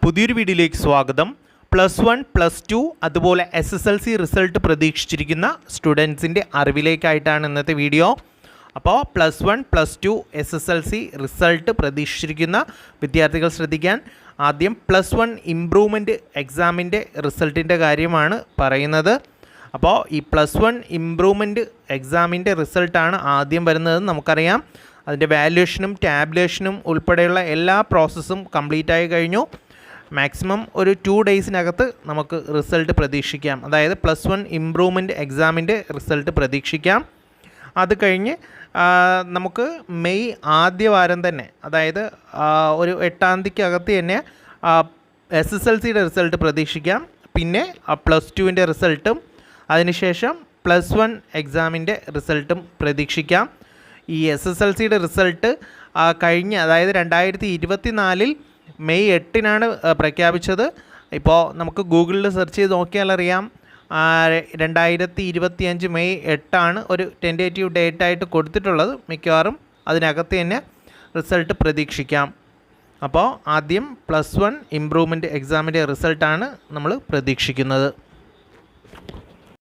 പുതിയൊരു വീഡിയോയിലേക്ക് സ്വാഗതം. +1 +2 അതുപോലെ SSLC റിസൾട്ട് പ്രതീക്ഷിച്ചിരിക്കുന്ന സ്റ്റുഡൻസിൻ്റെ അറിവിലേക്കായിട്ടാണ് ഇന്നത്തെ വീഡിയോ. അപ്പോൾ +1 +2 SSLC റിസൾട്ട് പ്രതീക്ഷിച്ചിരിക്കുന്ന വിദ്യാർത്ഥികൾ ശ്രദ്ധിക്കാൻ. ആദ്യം +1 ഇംപ്രൂവ്മെൻറ്റ് എക്സാമിൻ്റെ റിസൾട്ടിൻ്റെ കാര്യമാണ് പറയുന്നത്. അപ്പോൾ ഈ +1 ഇംപ്രൂവ്മെൻറ്റ് എക്സാമിൻ്റെ റിസൾട്ടാണ് ആദ്യം വരുന്നത്. നമുക്കറിയാം അതിൻ്റെ വാല്യുവേഷനും ടാബുലേഷനും ഉൾപ്പെടെയുള്ള എല്ലാ പ്രോസസ്സും കംപ്ലീറ്റ് ആയി കഴിഞ്ഞു. മാക്സിമം ഒരു 2 ഡേയ്സിനകത്ത് നമുക്ക് റിസൾട്ട് പ്രതീക്ഷിക്കാം. അതായത് +1 ഇംപ്രൂവ്മെൻറ്റ് എക്സാമിൻ്റെ റിസൾട്ട് പ്രതീക്ഷിക്കാം. അത് കഴിഞ്ഞ് നമുക്ക് മെയ് ആദ്യ വാരം തന്നെ, അതായത് ഒരു 8-ാം തീയതിക്കകത്ത് തന്നെ SSLCയുടെ റിസൾട്ട് പ്രതീക്ഷിക്കാം. പിന്നെ +2ൻ്റെ റിസൾട്ടും അതിനുശേഷം +1 എക്സാമിൻ്റെ റിസൾട്ടും പ്രതീക്ഷിക്കാം. ഈ SSLCയുടെ റിസൾട്ട് കഴിഞ്ഞ, അതായത് 2024 മെയ് 8-നാണ് പ്രഖ്യാപിച്ചത്. ഇപ്പോൾ നമുക്ക് ഗൂഗിളിൽ സെർച്ച് ചെയ്ത് നോക്കിയാലറിയാം 2025 മെയ് 8 ഒരു ടെൻറ്റേറ്റീവ് ഡേറ്റ് ആയിട്ട് കൊടുത്തിട്ടുള്ളത്. മിക്കവാറും അതിനകത്ത് തന്നെ റിസൾട്ട് പ്രതീക്ഷിക്കാം. അപ്പോൾ ആദ്യം +1 ഇംപ്രൂവ്മെൻറ്റ് എക്സാമിൻ്റെ റിസൾട്ടാണ് നമ്മൾ പ്രതീക്ഷിക്കുന്നത്.